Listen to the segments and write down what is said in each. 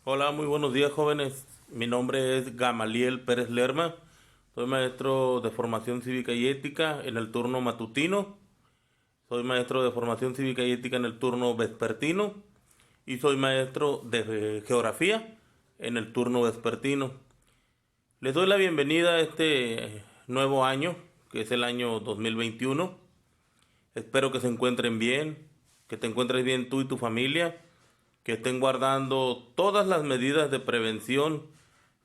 Hola, muy buenos días, jóvenes. Mi nombre es Gamaliel Pérez Lerma. Soy maestro de formación cívica y ética en el turno matutino. Soy maestro de formación cívica y ética en el turno vespertino. Y soy maestro de geografía en el turno vespertino. Les doy la bienvenida a este nuevo año, que es el año 2021. Espero que se encuentren bien, que te encuentres bien tú y tu familia, que estén guardando todas las medidas de prevención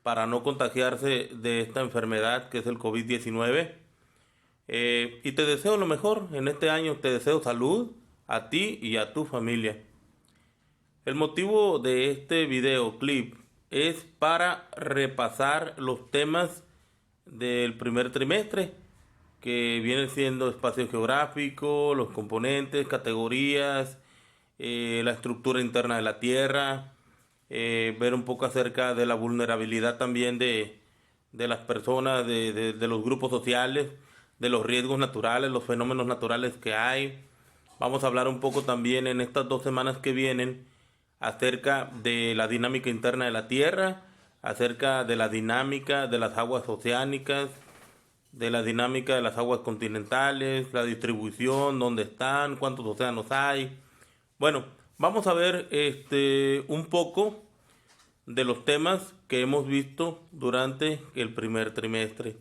para no contagiarse de esta enfermedad que es el COVID-19. Y te deseo lo mejor en este año, te deseo salud a ti y a tu familia. El motivo de este videoclip es para repasar los temas del primer trimestre, que vienen siendo espacio geográfico, los componentes, categorías, la estructura interna de la Tierra, ver un poco acerca de la vulnerabilidad también de las personas, de los grupos sociales, de los riesgos naturales, los fenómenos naturales que hay. Vamos a hablar un poco también en estas 2 semanas que vienen acerca de la dinámica interna de la Tierra, acerca de la dinámica de las aguas oceánicas, de la dinámica de las aguas continentales, la distribución, dónde están, cuántos océanos hay. Bueno, vamos a ver un poco de los temas que hemos visto durante el primer trimestre.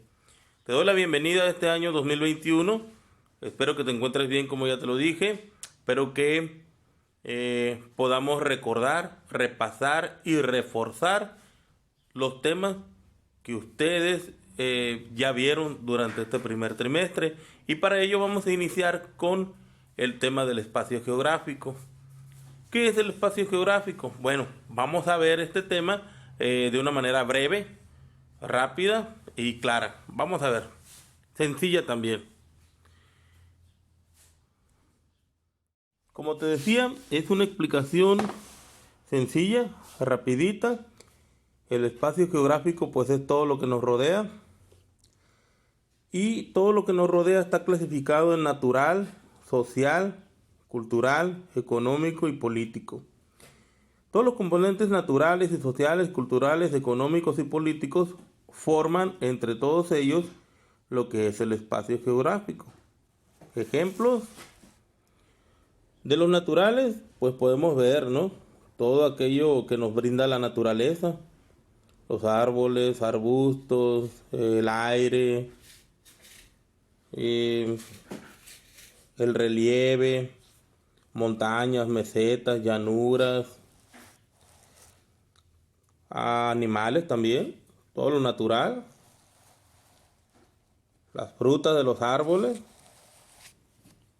Te doy la bienvenida a este año 2021. Espero que te encuentres bien, como ya te lo dije. Espero que podamos recordar, repasar y reforzar los temas que ustedes ya vieron durante este primer trimestre. Y para ello vamos a iniciar con el tema del espacio geográfico. ¿Qué es el espacio geográfico? Bueno, vamos a ver este tema de una manera breve, rápida y clara. Vamos a ver, sencilla también. Como te decía, es una explicación sencilla, rapidita. El espacio geográfico pues es todo lo que nos rodea. Y todo lo que nos rodea está clasificado en natural, social, cultural, económico y político. Todos los componentes naturales y sociales, culturales, económicos y políticos forman entre todos ellos lo que es el espacio geográfico. Ejemplos de los naturales, pues podemos ver, ¿no? Todo aquello que nos brinda la naturaleza, los árboles, arbustos, el aire, eh, el relieve, montañas, mesetas, llanuras, animales también, todo lo natural, las frutas de los árboles,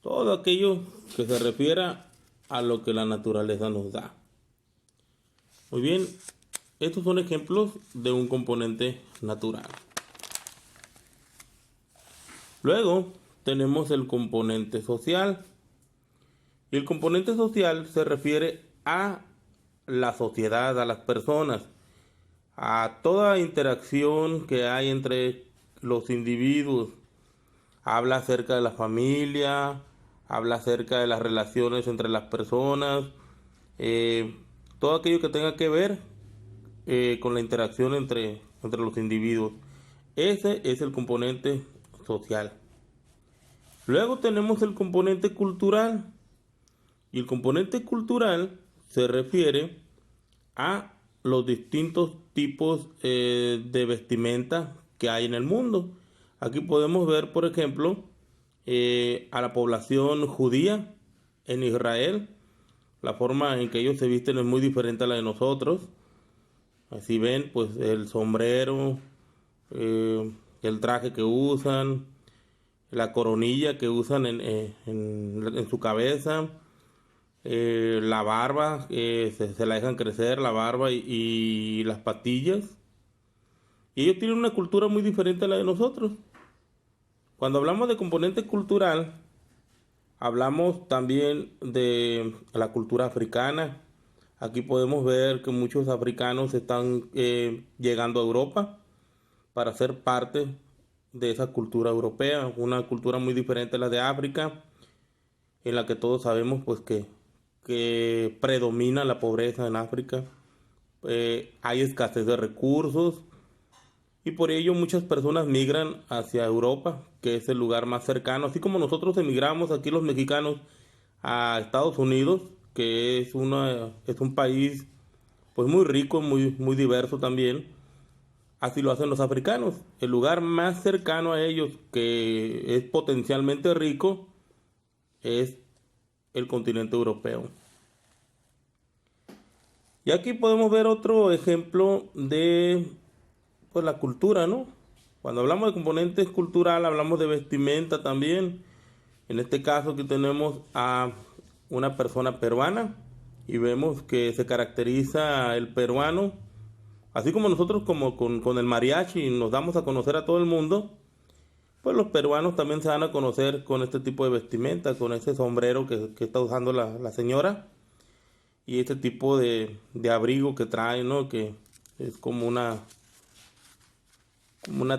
todo aquello que se refiera a lo que la naturaleza nos da. Muy bien, estos son ejemplos de un componente natural. Luego tenemos el componente social. Y el componente social se refiere a la sociedad, a las personas, a toda interacción que hay entre los individuos. Habla acerca de la familia, habla acerca de las relaciones entre las personas, eh, todo aquello que tenga que ver con la interacción entre los individuos. Ese es el componente social. Luego tenemos el componente cultural. Y el componente cultural se refiere a los distintos tipos de vestimenta que hay en el mundo. Aquí podemos ver, por ejemplo, a la población judía en Israel. La forma en que ellos se visten es muy diferente a la de nosotros. Así ven, pues el sombrero, el traje que usan, la coronilla que usan en su cabeza, la barba, se la dejan crecer, la barba y las patillas. Y ellos tienen una cultura muy diferente a la de nosotros. Cuando hablamos de componente cultural, hablamos también de la cultura africana. Aquí podemos ver que muchos africanos están llegando a Europa para ser parte de esa cultura europea, una cultura muy diferente a la de África, en la que todos sabemos pues que predomina la pobreza en África. hay escasez de recursos y por ello muchas personas migran hacia Europa, que es el lugar más cercano, así como nosotros emigramos aquí los mexicanos a Estados Unidos, que es un país pues muy rico, muy diverso también. Así lo hacen los africanos. El lugar más cercano a ellos, que es potencialmente rico, es el continente europeo. Y aquí podemos ver otro ejemplo de pues la cultura, ¿no? Cuando hablamos de componentes cultural, hablamos de vestimenta también. En este caso aquí tenemos a una persona peruana y vemos que se caracteriza el peruano, así como nosotros como con el mariachi nos damos a conocer a todo el mundo, pues los peruanos también se dan a conocer con este tipo de vestimenta, con ese sombrero que está usando la señora y este tipo de abrigo que trae, ¿no? Que es como una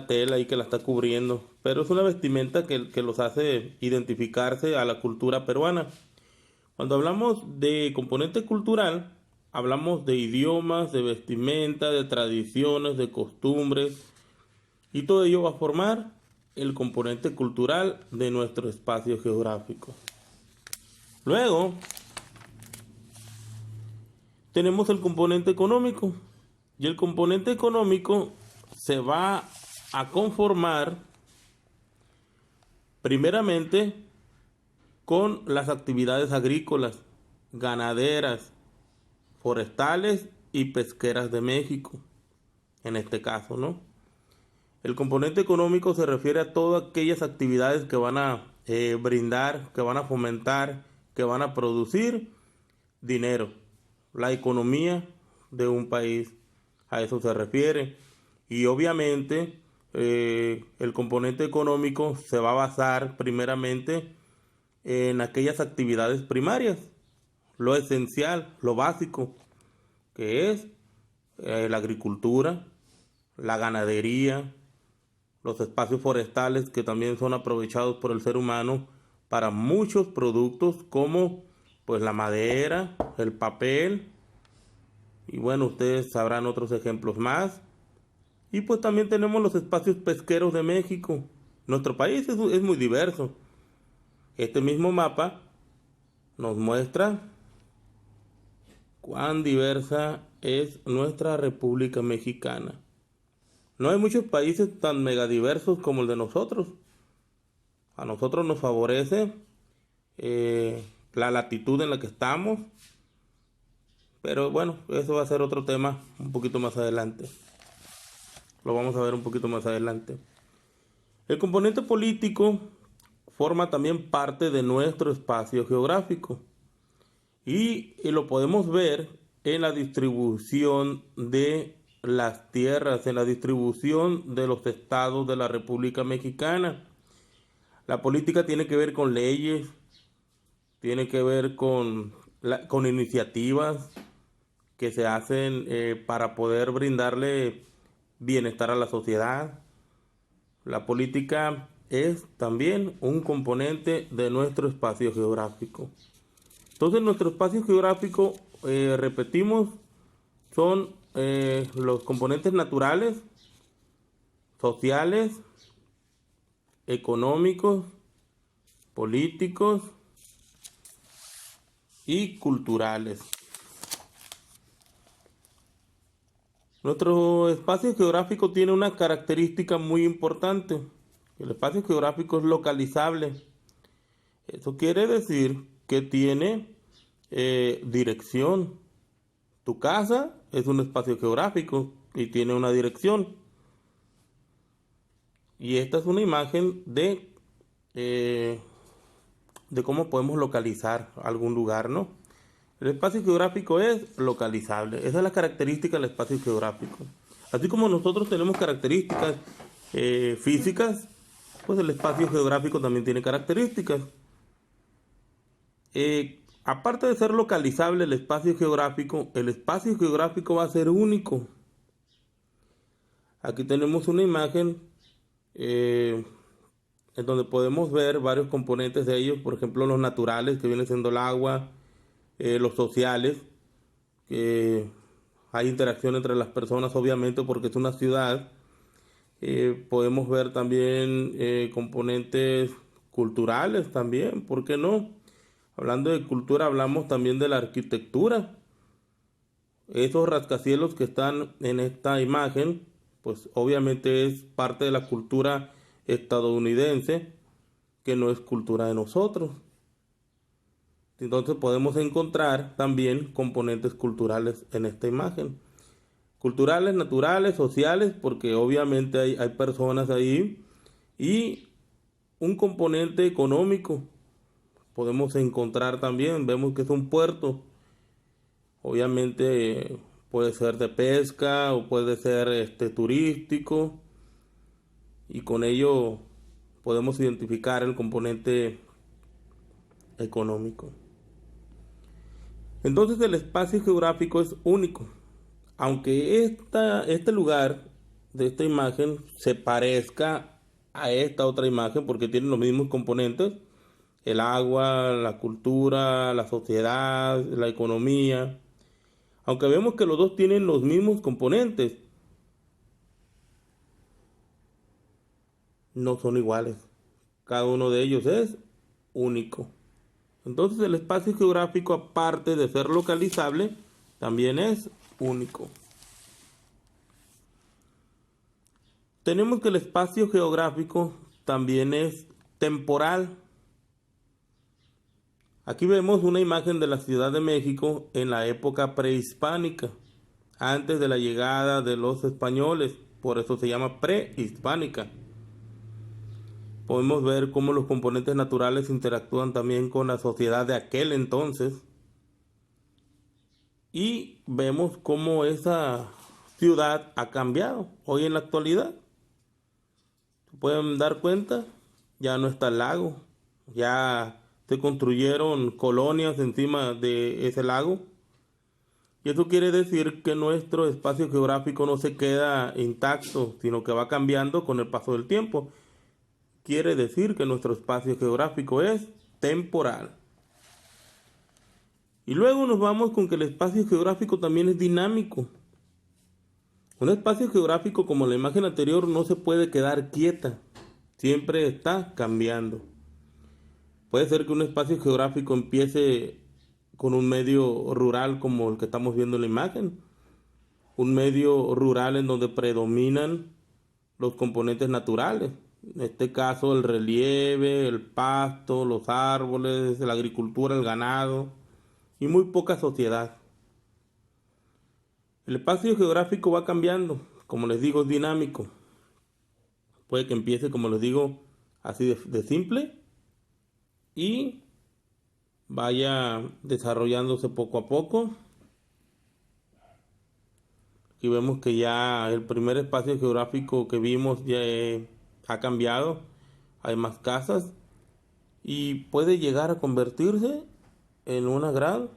tela ahí que la está cubriendo. Pero es una vestimenta que los hace identificarse a la cultura peruana. Cuando hablamos de componente cultural, hablamos de idiomas, de vestimenta, de tradiciones, de costumbres. Y todo ello va a formar el componente cultural de nuestro espacio geográfico. Luego, tenemos el componente económico. Y el componente económico se va a conformar primeramente con las actividades agrícolas, ganaderas, forestales y pesqueras de México, en este caso, ¿no? El componente económico se refiere a todas aquellas actividades que van a brindar, que van a fomentar, que van a producir dinero, la economía de un país, a eso se refiere. Y obviamente el componente económico se va a basar primeramente en aquellas actividades primarias, lo esencial, lo básico, que es la agricultura, la ganadería, los espacios forestales que también son aprovechados por el ser humano para muchos productos como pues la madera, el papel y bueno, ustedes sabrán otros ejemplos más. Y pues también tenemos los espacios pesqueros de México. Nuestro país es muy diverso. Este mismo mapa nos muestra cuán diversa es nuestra República Mexicana. No hay muchos países tan megadiversos como el de nosotros. A nosotros nos favorece la latitud en la que estamos. Pero bueno, eso va a ser otro tema un poquito más adelante. Lo vamos a ver un poquito más adelante. El componente político forma también parte de nuestro espacio geográfico y lo podemos ver en la distribución de las tierras, en la distribución de los estados de la República Mexicana. La política tiene que ver con leyes, tiene que ver con iniciativas que se hacen para poder brindarle bienestar a la sociedad. La política es también un componente de nuestro espacio geográfico. Entonces, nuestro espacio geográfico, repetimos, son los componentes naturales, sociales, económicos, políticos y culturales. Nuestro espacio geográfico tiene una característica muy importante. El espacio geográfico es localizable. Eso quiere decir que tiene dirección. Tu casa es un espacio geográfico y tiene una dirección. Y esta es una imagen de cómo podemos localizar algún lugar, ¿no? El espacio geográfico es localizable. Esa es la característica del espacio geográfico. Así como nosotros tenemos características físicas, pues el espacio geográfico también tiene características. Aparte de ser localizable el espacio geográfico va a ser único. Aquí tenemos una imagen en donde podemos ver varios componentes de ellos, por ejemplo los naturales, que viene siendo el agua, los sociales, que hay interacción entre las personas, obviamente, porque es una ciudad. Podemos ver también componentes culturales también, ¿por qué no? Hablando de cultura, hablamos también de la arquitectura. Esos rascacielos que están en esta imagen, pues obviamente es parte de la cultura estadounidense, que no es cultura de nosotros. Entonces podemos encontrar también componentes culturales en esta imagen. Culturales, naturales, sociales, porque obviamente hay personas ahí. Y un componente económico podemos encontrar también. Vemos que es un puerto. Obviamente puede ser de pesca o puede ser turístico. Y con ello podemos identificar el componente económico. Entonces el espacio geográfico es único. Aunque este lugar de esta imagen se parezca a esta otra imagen porque tienen los mismos componentes, el agua, la cultura, la sociedad, la economía, aunque vemos que los dos tienen los mismos componentes, no son iguales. Cada uno de ellos es único. Entonces el espacio geográfico, aparte de ser localizable, también es único. Tenemos que el espacio geográfico también es temporal. Aquí vemos una imagen de la Ciudad de México en la época prehispánica, antes de la llegada de los españoles, por eso se llama prehispánica. Podemos ver cómo los componentes naturales interactúan también con la sociedad de aquel entonces. Y vemos cómo esa ciudad ha cambiado hoy en la actualidad. Se pueden dar cuenta, ya no está el lago, ya se construyeron colonias encima de ese lago. Y eso quiere decir que nuestro espacio geográfico no se queda intacto, sino que va cambiando con el paso del tiempo. Quiere decir que nuestro espacio geográfico es temporal. Y luego nos vamos con que el espacio geográfico también es dinámico. Un espacio geográfico, como la imagen anterior, no se puede quedar quieta. Siempre está cambiando. Puede ser que un espacio geográfico empiece con un medio rural como el que estamos viendo en la imagen. Un medio rural en donde predominan los componentes naturales. En este caso el relieve, el pasto, los árboles, la agricultura, el ganado y muy poca sociedad. El espacio geográfico va cambiando, como les digo, es dinámico. Puede que empiece, como les digo, así de simple y vaya desarrollándose poco a poco. Aquí vemos que ya el primer espacio geográfico que vimos ya ha cambiado. Hay más casas y puede llegar a convertirse en una gran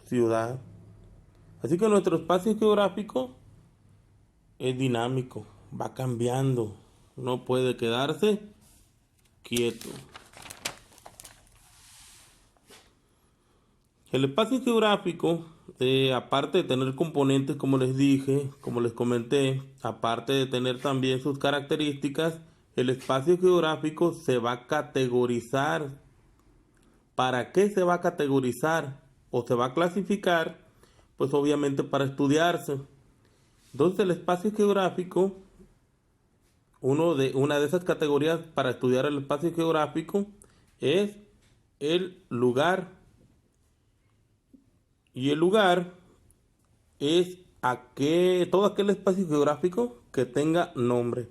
ciudad. Así que nuestro espacio geográfico es dinámico, va cambiando, no puede quedarse quieto. El espacio geográfico, aparte de tener componentes, como les dije, como les comenté, aparte de tener también sus características, el espacio geográfico se va a categorizar. ¿Para qué se va a categorizar o se va a clasificar? Pues obviamente para estudiarse. Entonces el espacio geográfico, una de esas categorías para estudiar el espacio geográfico es el lugar. Y el lugar es todo aquel espacio geográfico que tenga nombre.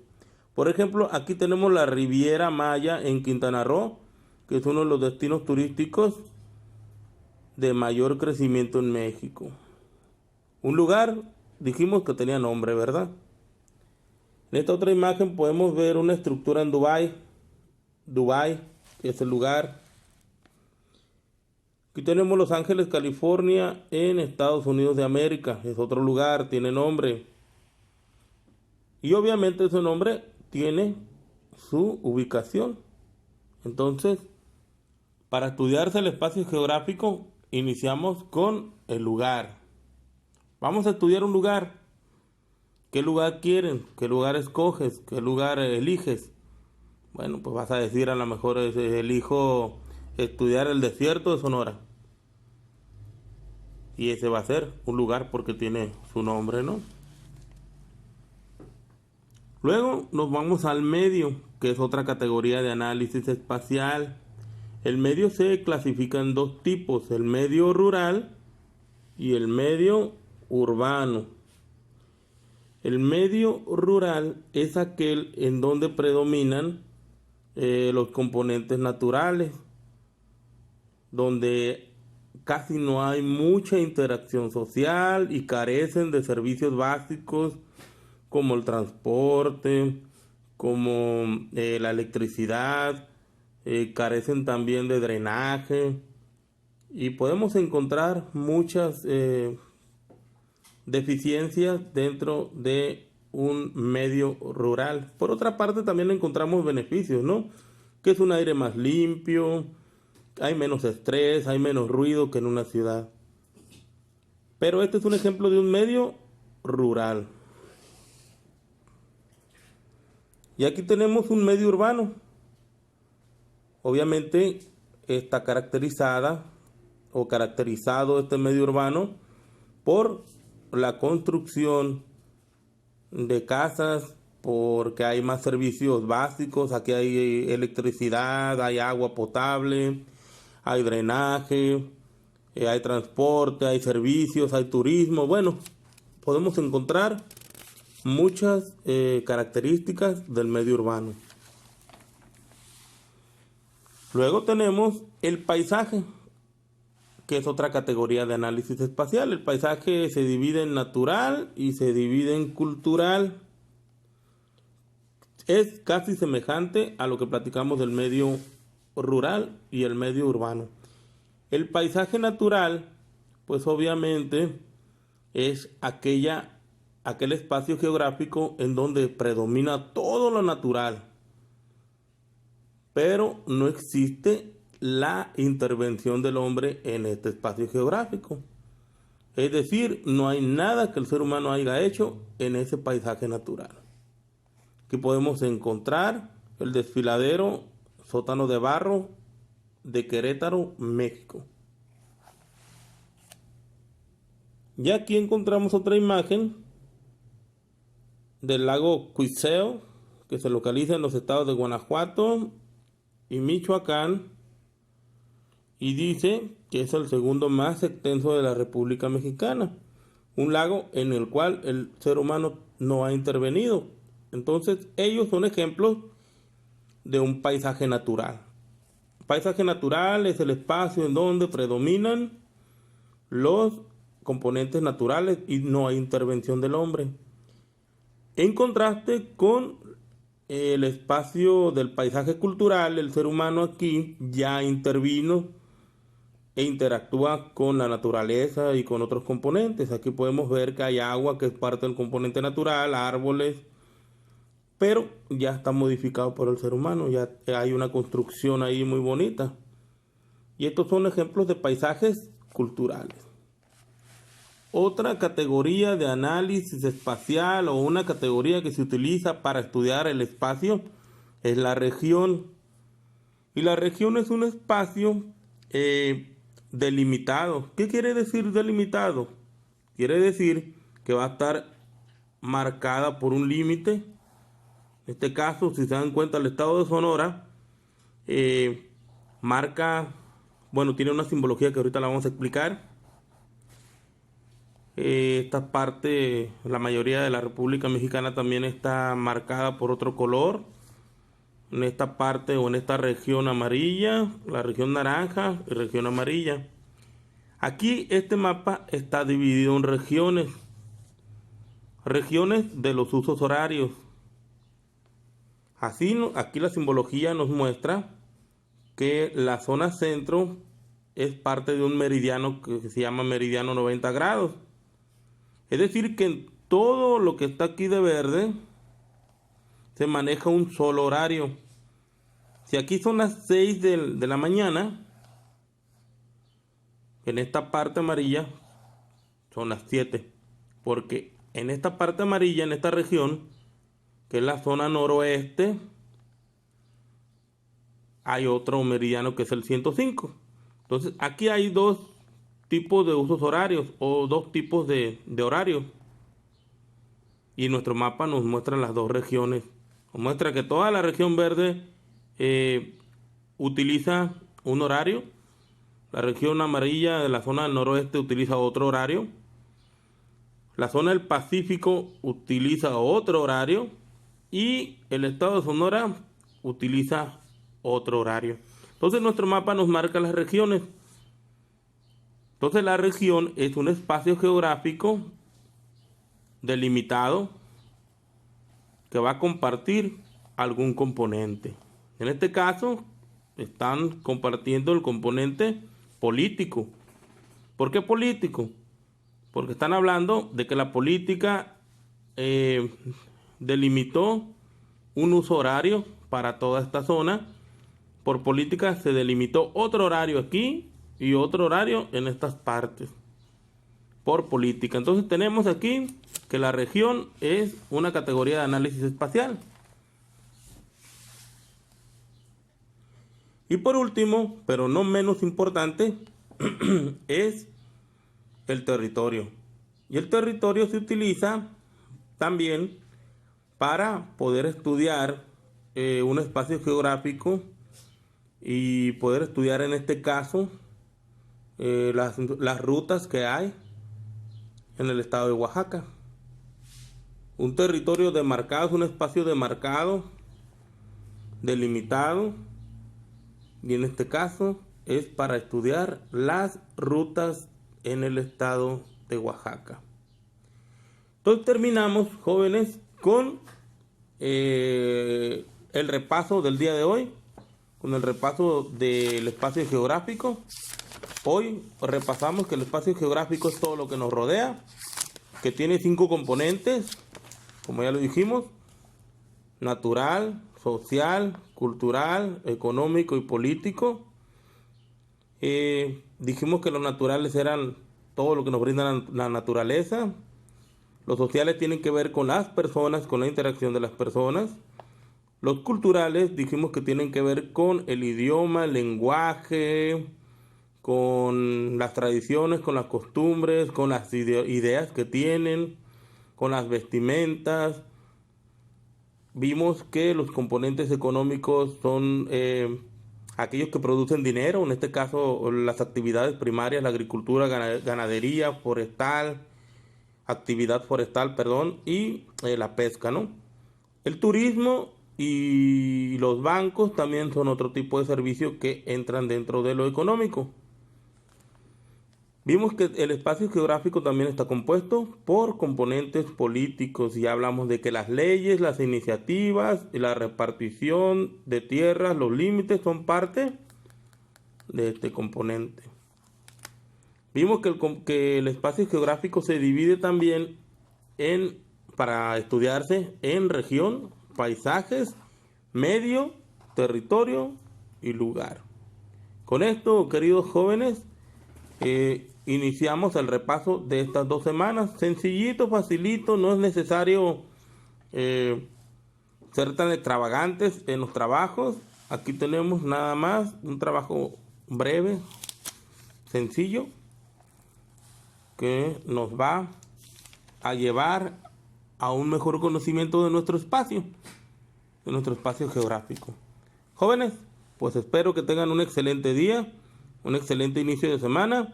Por ejemplo, aquí tenemos la Riviera Maya en Quintana Roo, que es uno de los destinos turísticos de mayor crecimiento en México. Un lugar, dijimos que tenía nombre, ¿verdad? En esta otra imagen podemos ver una estructura en Dubái. Dubái es el lugar. Aquí tenemos Los Ángeles, California, en Estados Unidos de América. Es otro lugar, tiene nombre. Y obviamente ese nombre tiene su ubicación. Entonces, para estudiarse el espacio geográfico, iniciamos con el lugar. Vamos a estudiar un lugar. ¿Qué lugar quieren? ¿Qué lugar escoges? ¿Qué lugar eliges? Bueno, pues vas a decir a lo mejor elijo estudiar el desierto de Sonora. Y ese va a ser un lugar porque tiene su nombre, ¿no? Luego nos vamos al medio, que es otra categoría de análisis espacial. El medio se clasifica en dos tipos, el medio rural y el medio urbano. El medio rural es aquel en donde predominan los componentes naturales, donde casi no hay mucha interacción social y carecen de servicios básicos como el transporte, como la electricidad, carecen también de drenaje y podemos encontrar muchas deficiencias dentro de un medio rural. Por otra parte también encontramos beneficios, ¿no? Que es un aire más limpio, hay menos estrés, hay menos ruido que en una ciudad. Pero este es un ejemplo de un medio rural. Y aquí tenemos un medio urbano. Obviamente está caracterizado este medio urbano por la construcción de casas, porque hay más servicios básicos. Aquí hay electricidad, hay agua potable, hay drenaje, hay transporte, hay servicios, hay turismo. Bueno, podemos encontrar muchas características del medio urbano. Luego tenemos el paisaje, que es otra categoría de análisis espacial. El paisaje se divide en natural y se divide en cultural. Es casi semejante a lo que platicamos del medio rural y el medio urbano. El paisaje natural, pues obviamente es aquel espacio geográfico en donde predomina todo lo natural, pero no existe la intervención del hombre en este espacio geográfico. Es decir, no hay nada que el ser humano haya hecho en ese paisaje natural. Aquí podemos encontrar el desfiladero Sótano de Barro de Querétaro, México. Y aquí encontramos otra imagen del lago Cuiseo, que se localiza en los estados de Guanajuato y Michoacán, y dice que es el segundo más extenso de la República Mexicana, un lago en el cual el ser humano no ha intervenido. Entonces ellos son ejemplos de un paisaje natural. Paisaje natural es el espacio en donde predominan los componentes naturales y no hay intervención del hombre. En contraste con el espacio del paisaje cultural, el ser humano aquí ya intervino e interactúa con la naturaleza y con otros componentes. Aquí podemos ver que hay agua, que es parte del componente natural, árboles, pero ya está modificado por el ser humano, ya hay una construcción ahí muy bonita. Y estos son ejemplos de paisajes culturales. Otra categoría de análisis espacial o una categoría que se utiliza para estudiar el espacio es la región. Y la región es un espacio delimitado. ¿Qué quiere decir delimitado? Quiere decir que va a estar marcada por un límite. En este caso, si se dan cuenta, el estado de Sonora marca, bueno, tiene una simbología que ahorita la vamos a explicar. Esta parte, la mayoría de la República Mexicana también está marcada por otro color. En esta parte o en esta región amarilla, la región naranja y región amarilla. Aquí este mapa está dividido en regiones. Regiones de los usos horarios. Así, aquí la simbología nos muestra que la zona centro es parte de un meridiano que se llama meridiano 90 grados. Es decir, que en todo lo que está aquí de verde se maneja un solo horario. Si aquí son las 6 de la mañana, en esta parte amarilla son las 7. porque en esta parte amarilla, en esta región, que es la zona noroeste, hay otro meridiano que es el 105. Entonces aquí hay dos tipos de usos horarios o dos tipos de horarios. Y nuestro mapa nos muestra las dos regiones. Nos muestra que toda la región verde utiliza un horario. La región amarilla de la zona del noroeste utiliza otro horario. La zona del Pacífico utiliza otro horario. Y el estado de Sonora utiliza otro horario. Entonces nuestro mapa nos marca las regiones. Entonces la región es un espacio geográfico delimitado que va a compartir algún componente. En este caso están compartiendo el componente político. ¿Por qué político? Porque están hablando de que la política delimitó un uso horario para toda esta zona. Por política se delimitó otro horario aquí y otro horario en estas partes. Por política. Entonces tenemos aquí que la región es una categoría de análisis espacial. Y por último, pero no menos importante, es el territorio. Y el territorio se utiliza también para poder estudiar un espacio geográfico y poder estudiar en este caso las rutas que hay en el estado de Oaxaca. Un territorio demarcado es un espacio demarcado, delimitado, y en este caso es para estudiar las rutas en el estado de Oaxaca. Entonces terminamos, jóvenes, con el repaso del día de hoy, con el repaso del espacio geográfico. Hoy repasamos que el espacio geográfico es todo lo que nos rodea, que tiene 5 componentes, como ya lo dijimos: natural, social, cultural, económico y político. Dijimos que los naturales eran todo lo que nos brinda la naturaleza. Los sociales tienen que ver con las personas, con la interacción de las personas. Los culturales dijimos que tienen que ver con el idioma, el lenguaje, con las tradiciones, con las costumbres, con las ideas que tienen, con las vestimentas. Vimos que los componentes económicos son aquellos que producen dinero, en este caso las actividades primarias, la agricultura, ganadería, actividad forestal, y la pesca, ¿no? El turismo y los bancos también son otro tipo de servicios que entran dentro de lo económico. Vimos que el espacio geográfico también está compuesto por componentes políticos y hablamos de que las leyes, las iniciativas y la repartición de tierras, los límites son parte de este componente. Vimos que el espacio geográfico se divide también para estudiarse en región, paisajes, medio, territorio y lugar. Con esto, queridos jóvenes, iniciamos el repaso de estas 2 semanas. Sencillito, facilito, no es necesario ser tan extravagantes en los trabajos. Aquí tenemos nada más un trabajo breve, sencillo, que nos va a llevar a un mejor conocimiento de nuestro espacio geográfico. Jóvenes, pues espero que tengan un excelente día, un excelente inicio de semana.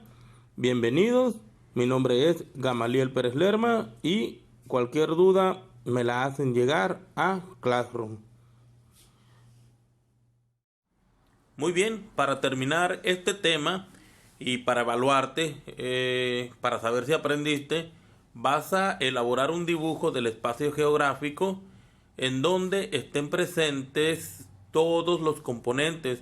Bienvenidos, mi nombre es Gamaliel Pérez Lerma y cualquier duda me la hacen llegar a Classroom. Muy bien, para terminar este tema y para evaluarte, para saber si aprendiste, vas a elaborar un dibujo del espacio geográfico en donde estén presentes todos los componentes.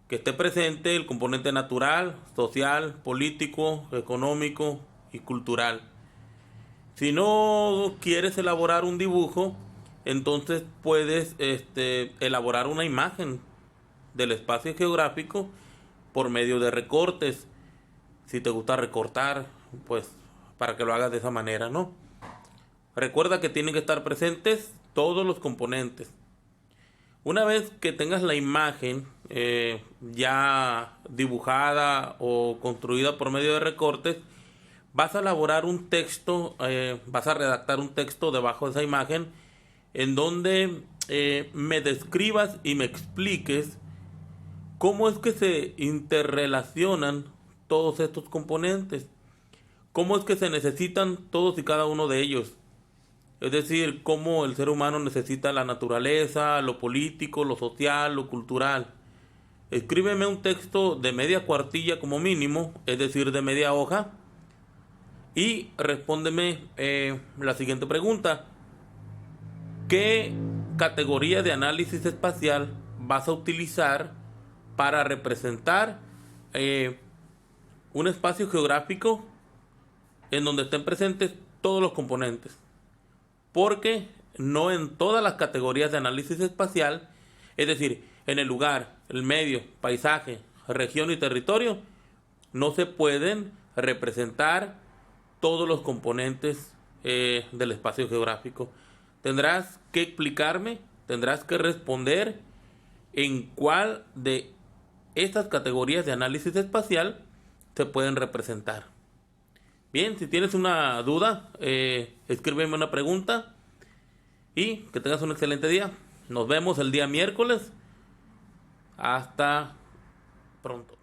Que esté presente el componente natural, social, político, económico y cultural. Si no quieres elaborar un dibujo, entonces puedes elaborar una imagen del espacio geográfico por medio de recortes. Si te gusta recortar, pues para que lo hagas de esa manera, ¿no? Recuerda que tienen que estar presentes todos los componentes. Una vez que tengas la imagen ya dibujada o construida por medio de recortes, vas a elaborar un texto, vas a redactar un texto debajo de esa imagen en donde me describas y me expliques cómo es que se interrelacionan todos estos componentes, cómo es que se necesitan todos y cada uno de ellos. Es decir, cómo el ser humano necesita la naturaleza, lo político, lo social, lo cultural. Escríbeme un texto de media cuartilla como mínimo, es decir, de media hoja, y respóndeme la siguiente pregunta. ¿Qué categoría de análisis espacial vas a utilizar para representar un espacio geográfico en donde estén presentes todos los componentes? Porque no en todas las categorías de análisis espacial, es decir, en el lugar, el medio, paisaje, región y territorio, no se pueden representar todos los componentes del espacio geográfico. Tendrás que explicarme, tendrás que responder en cuál de estas categorías de análisis espacial se pueden representar. Bien, si tienes una duda, escríbeme una pregunta y que tengas un excelente día. Nos vemos el día miércoles. Hasta pronto.